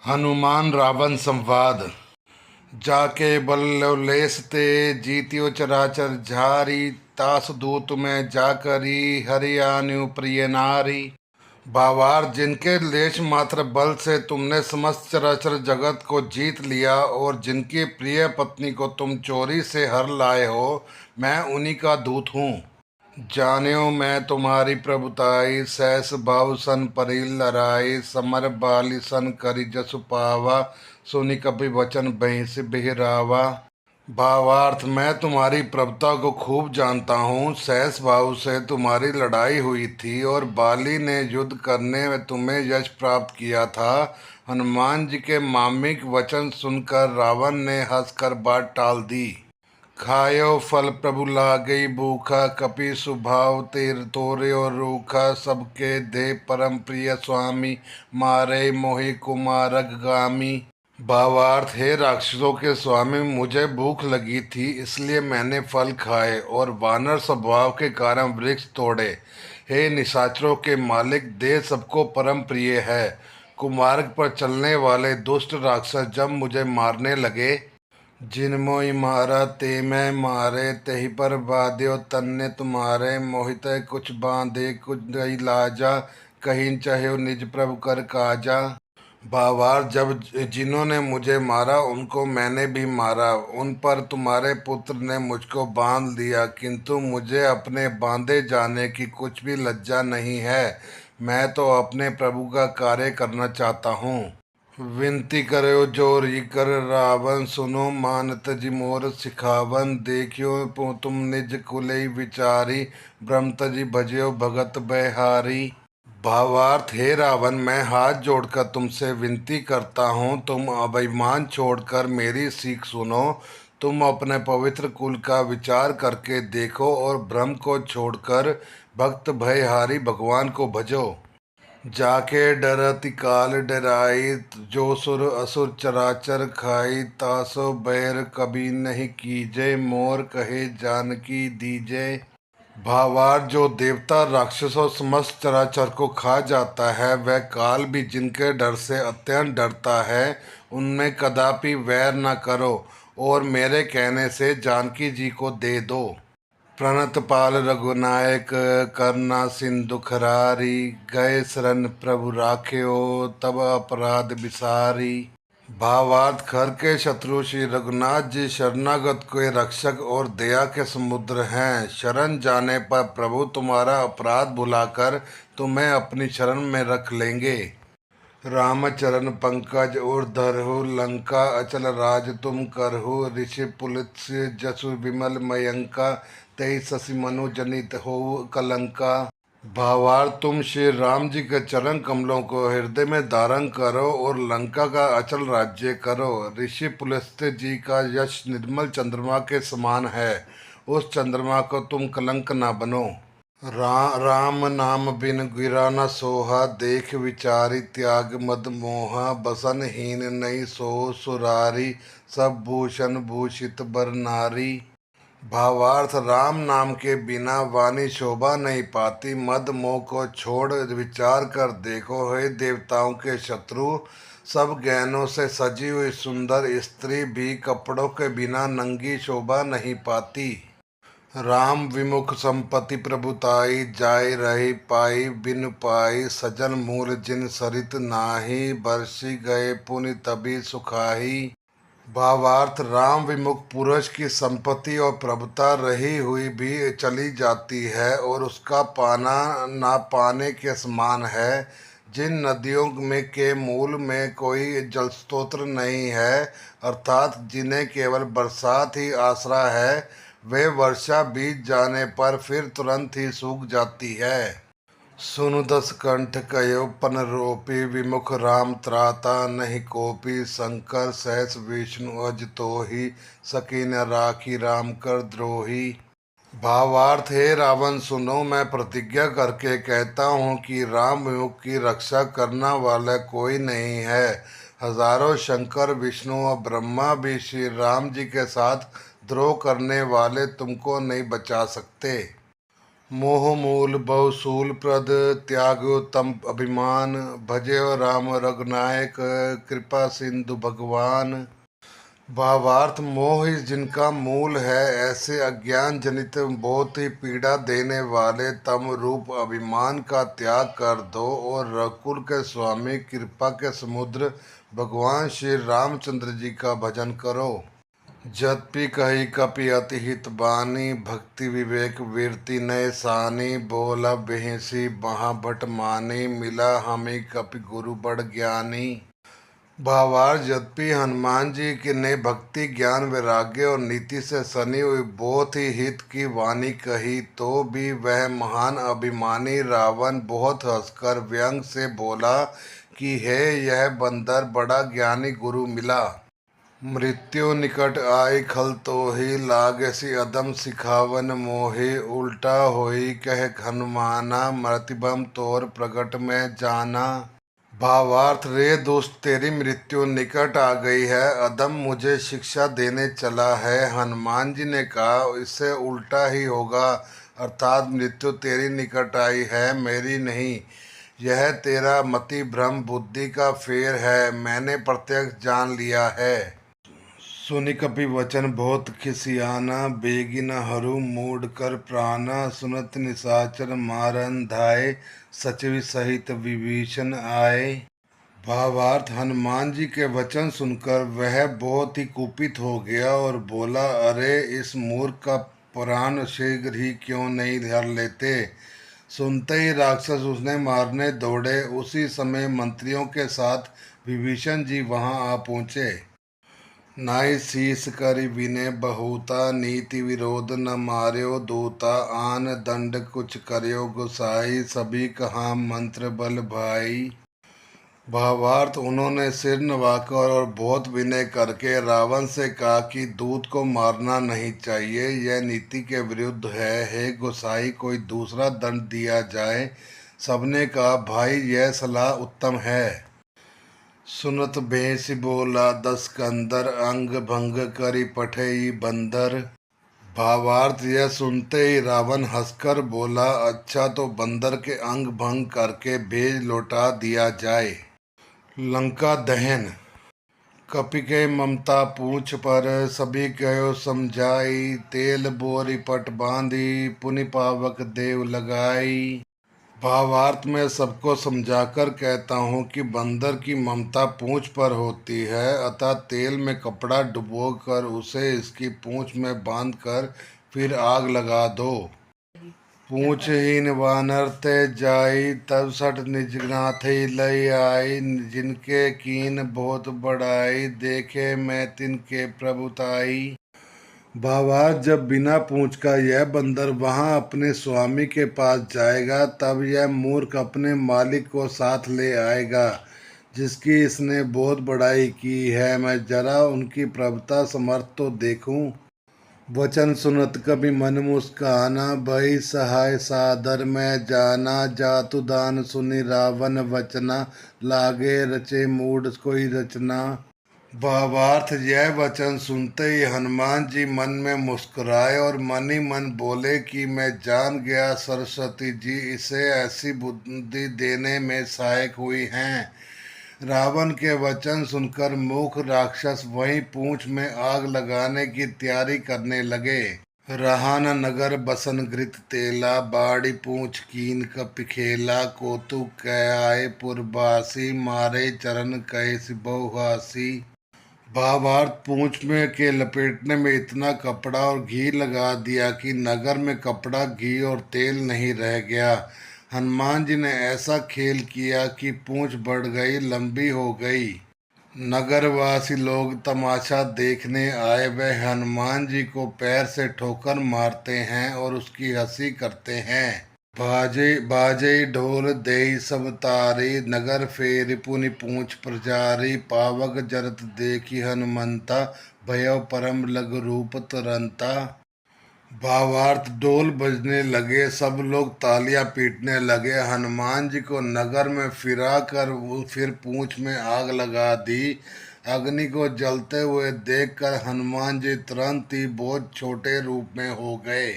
हनुमान रावण संवाद। जाके बल्लवलेस ते जीत्यो चराचर झारी। तास दूत में जाकरी हरियाणु प्रिय नारी। भावार्थ, जिनके लेश मात्र बल से तुमने समस्त चराचर जगत को जीत लिया और जिनकी प्रिय पत्नी को तुम चोरी से हर लाए हो, मैं उन्हीं का दूत हूँ। जान्यो मैं तुम्हारी प्रभुताई, सहस भाव सन परी लराई। समर बाली सन करी जसु पावा, सुनि कपि वचन बहिष बिहरावा। भावार्थ, मैं तुम्हारी प्रभुता को खूब जानता हूँ। सहस भाव से तुम्हारी लड़ाई हुई थी और बाली ने युद्ध करने में तुम्हें यश प्राप्त किया था। हनुमान जी के मार्मिक वचन सुनकर रावण ने हंसकर बात टाल दी। खायो फल प्रभु लागई भूखा, कपि सुभाव तेर तोर्यो रूखा। सबके दे परम प्रिय स्वामी, मारे मोहि कुमारक गामी। भावार्थ, हे राक्षसों के स्वामी, मुझे भूख लगी थी इसलिए मैंने फल खाए और वानर स्वभाव के कारण वृक्ष तोड़े। हे निशाचरों के मालिक, देह सबको परम प्रिय है। कुमार्ग पर चलने वाले दुष्ट राक्षस जब मुझे मारने लगे, जिन मोहि मारा ते मैं मारे। तही पर बाध्यो तन्ने तुम्हारे, मोहित कुछ बांधे कुछ दई लाजा। कहीं चाहे निज प्रभु कर काजा। भावार्थ, जब जिन्होंने मुझे मारा उनको मैंने भी मारा। उन पर तुम्हारे पुत्र ने मुझको बांध लिया, किंतु मुझे अपने बांधे जाने की कुछ भी लज्जा नहीं है। मैं तो अपने प्रभु का कार्य करना चाहता हूँ। विनती करो जोरी कर रावण, सुनो मानत जी मोर सिखावन। देखियो तुम निज कुलई विचारी, ब्रह्मत जी भजियो भगत बहारी। भावार्थ, हे रावण, मैं हाथ जोड़कर तुमसे विनती करता हूँ, तुम अभिमान छोड़कर मेरी सीख सुनो। तुम अपने पवित्र कुल का विचार करके देखो और भ्रम को छोड़कर भक्त भयहारी भगवान को भजो। जाके डरति काल डराई, जो सुर असुर चराचर खाई। तासो बैर कभी नहीं कीजे, मोर कहे जानकी दीजे। भावार्थ, जो देवता राक्षसों समस्त चराचर को खा जाता है, वह काल भी जिनके डर से अत्यंत डरता है। उनमें कदापि वैर न करो और मेरे कहने से जानकी जी को दे दो। प्रणत पाल रघुनायक, करना सिंधु खरारी। गए शरण प्रभु राख्यो, तब अपराध बिसारी। भावार्थ, खर के शत्रु श्री रघुनाथ जी शरणागत के रक्षक और दया के समुद्र हैं। शरण जाने पर प्रभु तुम्हारा अपराध भुलाकर तुम्हें अपनी शरण में रख लेंगे। राम चरण पंकज और धरहु, लंका अचल राज तुम करहु। ऋषि पुलित जसु विमल मयंका, तेई शशि मनु जनित हो कलंका। भावार्थ, तुम श्री राम जी के चरण कमलों को हृदय में धारण करो और लंका का अचल राज्य करो। ऋषि पुलस्त्य जी का यश निर्मल चंद्रमा के समान है, उस चंद्रमा को तुम कलंक न बनो। राम नाम बिन गिरा न सोहा, देख विचारी त्याग मद मोहा। बसन हीन नहीं सो सुरारी, सब भूषण भूषित बर नारी। भावार्थ, राम नाम के बिना वाणी शोभा नहीं पाती। मद मोह को छोड़ विचार कर देखो, हे देवताओं के शत्रु, सब गहनों से सजी हुई सुंदर स्त्री भी कपड़ों के बिना नंगी शोभा नहीं पाती। राम विमुख संपत्ति प्रभुताई, जाय रही पाई बिन पाई। सजन मूल जिन सरित नाही, बरसी गए पुनि तभी सुखाही। भावार्थ, राम विमुख पुरुष की संपत्ति और प्रभुता रही हुई भी चली जाती है और उसका पाना ना पाने के समान है। जिन नदियों में के मूल में कोई जल स्रोत नहीं है, अर्थात जिन्हें केवल बरसात ही आसरा है, वे वर्षा बीत जाने पर फिर तुरंत ही सूख जाती है। सुनु दस कंठ कयो पन रोपी, विमुख राम त्राता नहीं कोपी। शंकर सहस विष्णु अज तोहि, सकी न राखी राम कर द्रोही। भावार्थ, हे रावण सुनो, मैं प्रतिज्ञा करके कहता हूँ कि राम विमुख की रक्षा करना वाला कोई नहीं है। हजारों शंकर विष्णु और ब्रह्मा भी श्री राम जी के साथ द्रोह करने वाले तुमको नहीं बचा सकते। मोह मूल बहुशूल प्रद त्यागो तम अभिमान भजयो राम रघुनायक कृपा सिंधु भगवान। भावार्थ मोह ही जिनका मूल है, ऐसे अज्ञान जनित बहुत ही पीड़ा देने वाले तम रूप अभिमान का त्याग कर दो और रघुकुल के स्वामी कृपा के समुद्र भगवान श्री रामचंद्र जी का भजन करो। जपि कही कपि अति हित बानी भक्ति विवेक वीरति नय सानी बोला बेहसी महाभट मानी मिला हमें कपि गुरु बड़ ज्ञानी। भावार्थ यद्यपि हनुमान जी के ने भक्ति ज्ञान वैराग्य और नीति से सनी हुई बहुत ही हित की वाणी कही तो भी वह महान अभिमानी रावण बहुत हंसकर व्यंग से बोला कि हे यह बंदर बड़ा ज्ञानी गुरु मिला। मृत्यु निकट आई खल तो ही लागसी अदम सिखावन मोहि उल्टा होई कह हनुमाना मृतिबम तोर प्रगट में जाना। भावार्थ रे दोस्त तेरी मृत्यु निकट आ गई है, अदम मुझे शिक्षा देने चला है। हनुमान जी ने कहा इससे उल्टा ही होगा, अर्थात मृत्यु तेरी निकट आई है मेरी नहीं। यह तेरा मति भ्रम बुद्धि का फेर है, मैंने प्रत्यक्ष जान लिया है। सुनि कपि वचन बहुत खिसियाना बेगिन हरू मूड कर प्राणा सुनत निशाचर मारन धाय सचिव सहित विभीषण आए। भावार्थ हनुमान जी के वचन सुनकर वह बहुत ही कुपित हो गया और बोला अरे इस मूर्ख का प्राण शीघ्र ही क्यों नहीं धर लेते। सुनते ही राक्षस उसने मारने दौड़े। उसी समय मंत्रियों के साथ विभीषण जी वहां आ पहुंचे। नाई शीस करि विनय बहुता नीति विरोध न मार्यो दूता आन दंड कुछ करियो गुसाई सभी कहा मंत्र बल भाई। भावार्थ उन्होंने सिर नवाकर और बहुत विनय करके रावण से कहा कि दूत को मारना नहीं चाहिए, यह नीति के विरुद्ध है। हे गोसाई कोई दूसरा दंड दिया जाए। सबने कहा भाई यह सलाह उत्तम है। सुनत भेष बोला दस कंदर अंग भंग करी पठई बंदर। भावार्थ यह सुनते ही रावण हंसकर बोला अच्छा तो बंदर के अंग भंग करके भेज लौटा दिया जाए। लंका दहन। कपि के ममता पूछ पर सभी कहो समझाई तेल बोरी पट बांधी पुनि पावक देव लगाई। भावार्थ में सबको समझाकर कहता हूँ कि बंदर की ममता पूंछ पर होती है, अतः तेल में कपड़ा डुबोकर उसे इसकी पूंछ में बांधकर फिर आग लगा दो। पूंछहीन वानर ते जाई तब सठ निजनाथ लई आई जिनके कीन बहुत बड़ाई देखे मैं तिनके प्रभुताई। भावार्थ जब बिना पूंछ का यह बंदर वहां अपने स्वामी के पास जाएगा तब यह मूर्ख अपने मालिक को साथ ले आएगा जिसकी इसने बहुत बड़ाई की है। मैं जरा उनकी प्रभुता समर्थ तो देखूं। वचन सुनत कभी मन मुस्काना भई सहाय सादर में जाना जातु दान सुनि रावण वचना लागे रचे मूड कोई रचना। भावार्थ यह वचन सुनते ही हनुमान जी मन में मुस्कुराए और मन ही मन बोले कि मैं जान गया सरस्वती जी इसे ऐसी बुद्धि देने में सहायक हुई हैं। रावण के वचन सुनकर मूर्ख राक्षस वहीं पूंछ में आग लगाने की तैयारी करने लगे। रहा न नगर बसन घृत तेला बाड़ी पूंछ कीन कपिखेला कौतुक कह आए पुरबासी मारे चरण कहे बहुहासी। भावार्थ पूंछ में के लपेटने में इतना कपड़ा और घी लगा दिया कि नगर में कपड़ा घी और तेल नहीं रह गया। हनुमान जी ने ऐसा खेल किया कि पूंछ बढ़ गई लंबी हो गई। नगरवासी लोग तमाशा देखने आए वे हनुमान जी को पैर से ठोकर मारते हैं और उसकी हंसी करते हैं। बाजे बाजे ढोल देई सब तारी नगर फेर पुनि पूंछ प्रजारी पावक जरत देखी हनुमंता भयउ परम लग रूप तुरंता। भावार्थ ढोल बजने लगे, सब लोग तालियां पीटने लगे। हनुमान जी को नगर में फिरा कर फिर पूंछ में आग लगा दी। अग्नि को जलते हुए देखकर हनुमान जी तुरंत ही बहुत छोटे रूप में हो गए।